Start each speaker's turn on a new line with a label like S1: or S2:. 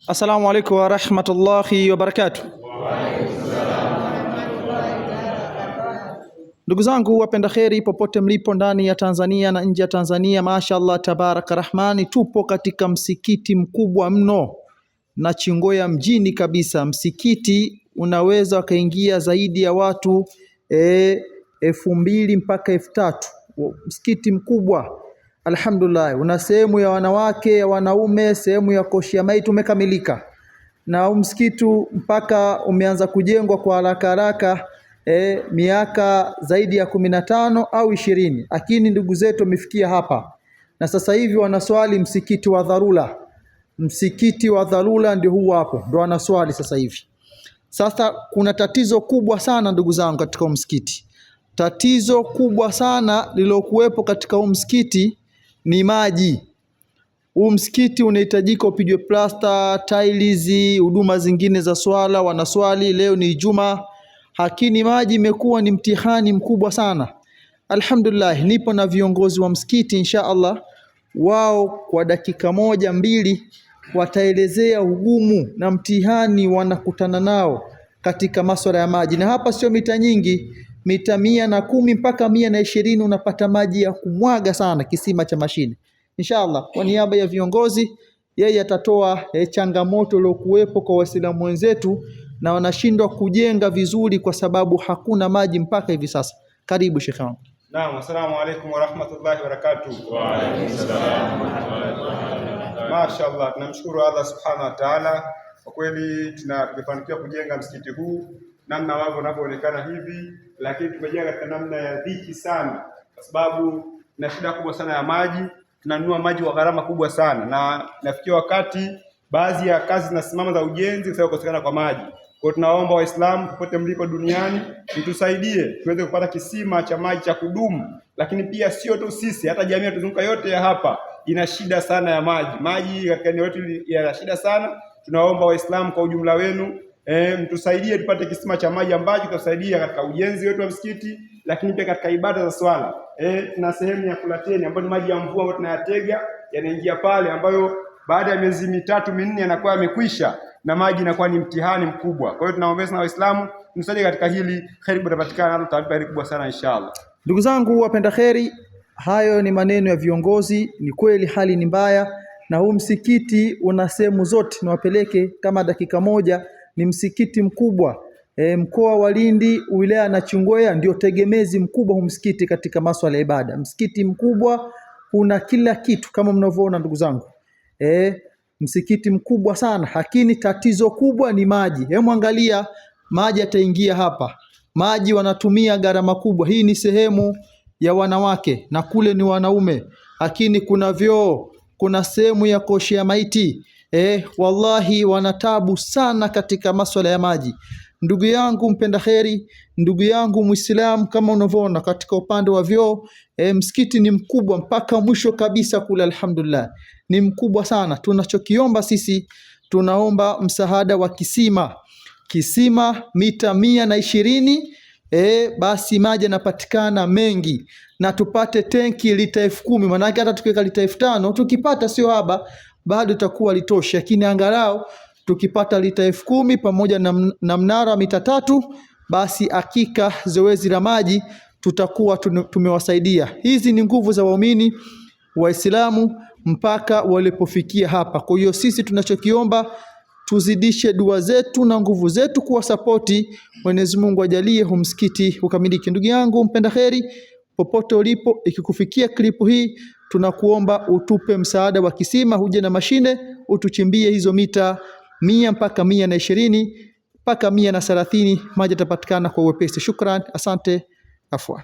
S1: Assalamu alaikum wa rahmatullahi wa barakatuh. Ndugu zangu wapenda kheri popote mlipo ndani ya Tanzania na nje ya Tanzania, mashaallah tabaraka rahmani, tupo katika msikiti mkubwa mno na Chingoya mjini kabisa. Msikiti unaweza wakaingia zaidi ya watu 2000 mpaka 3000. Msikiti mkubwa alhamdulillah, una sehemu ya wanawake, ya wanaume, sehemu ya koshia maiti umekamilika. Na msikiti mpaka umeanza kujengwa kwa haraka haraka miaka zaidi ya 15 au 20, lakini ndugu zetu wamefikia hapa na sasa hivi wanaswali msikiti wa dharura. Msikiti wa dharura ndio huu hapo, ndio wanaswali sasa hivi. Sasa kuna tatizo kubwa sana ndugu zangu katika msikiti. Tatizo kubwa sana lilokuwepo katika msikiti ni maji. Huu msikiti unahitajika upigwe plasta, tiles, huduma zingine za swala, wanaswali leo ni Ijumaa, lakini maji imekuwa ni mtihani mkubwa sana. Alhamdulillah, nipo na viongozi wa msikiti, insha Allah wao kwa dakika 1-2 wataelezea ugumu na mtihani wanakutana nao katika masuala ya maji. Na hapa sio mita nyingi, mita 110 mpaka 120 unapata maji ya kumwaga sana, kisima cha mashine. Inshallah kwa niaba ya viongozi, yeye atatoa changamoto iliyokuwepo kwa Waislamu wenzetu na wanashindwa kujenga vizuri kwa sababu hakuna maji mpaka hivi sasa. Karibu Sheikh wangu.
S2: Naam, assalamu alaykum wa rahmatullahi wa barakatuh.
S3: Wa alaykum salaam wa rahmatullahi wa barakatuh.
S2: Mashaallah, tunamshukuru Allah subhanahu wa ta'ala. Kwa kweli tumefanikiwa kujenga msikiti huu namna wao wanavyoonekana hivi, lakini tumejenga katika namna ya dhiki sana kwa sababu na shida kubwa sana ya maji. Tunanunua maji kwa gharama kubwa sana, na nafikia wakati baadhi ya kazi zinasimama za ujenzi kwa kukosekana kwa maji. Kwa tunaomba Waislamu popote mlipo duniani mtusaidie tuweze kupata kisima cha maji cha kudumu, lakini pia sio tu sisi, hata jamii tuzunguka yote ya hapa ina shida sana ya maji. Maji katika eneo letu yana shida sana. Tunaomba Waislamu kwa ujumla wenu mtusaidie tupate kisima cha maji ambacho kitasaidia katika ujenzi wetu wa msikiti, lakini pia katika ibada za swala. Tuna sehemu ya kulateni ambayo ni maji ya mvua ambayo tunayatega yanaingia pale, ambayo baada ya miezi 3-4 yanakuwa yamekwisha na maji inakuwa ni mtihani mkubwa. Kwa hiyo tunaomba sana Waislamu msaidie katika hili, kheri itapatikana na tutalipa heri kubwa sana inshallah.
S1: Ndugu zangu wapenda kheri, hayo ni maneno ya viongozi. Ni kweli hali ni mbaya na huu msikiti una sehemu zote, niwapeleke kama dakika 1. Ni msikiti mkubwa mkoa wa Lindi, wilaya na Chingoya ndio tegemezi mkubwa huu msikiti katika masuala ya ibada. Msikiti mkubwa una kila kitu kama mnavyoona ndugu zangu. Msikiti mkubwa sana, lakini tatizo kubwa ni maji. Hebu angalia maji yataingia hapa. Maji wanatumia gharama kubwa. Hii ni sehemu ya wanawake na kule ni wanaume, lakini kuna vyoo, kuna sehemu ya koshia maiti. Wallahi wanatabu sana katika masuala ya maji. Ndugu yangu mpenda kheri, ndugu yangu Muislamu, kama unavyoona katika upande wa vyoo, msikiti ni mkubwa mpaka mwisho kabisa kule, alhamdulillah ni mkubwa sana. Tunachokiomba sisi, tunaomba msaada wa kisima mita 120, basi maji yanapatikana mengi, na tupate tenki lita 10,000. Maana hata tukiweka lita 5,000 tukipata sio haba, bado itakuwa litosha, lakini angalau tukipata lita 10,000 pamoja na mnara mita 3, basi hakika zoezi la maji tutakuwa tumewasaidia. Hizi ni nguvu za waumini Waislamu mpaka walipofikia hapa. Kwa hiyo sisi tunachokiomba, tuzidishe dua zetu na nguvu zetu kuwa sapoti. Mwenyezi Mungu ajalie huu msikiti ukamilike. Ndugu yangu mpenda kheri, popote ulipo, ikikufikia klipu hii, tunakuomba utupe msaada wa kisima, huje na mashine utuchimbie hizo mita 100 mpaka 120 mpaka 130, maji yatapatikana kwa uwepesi. Shukran, asante, afwa.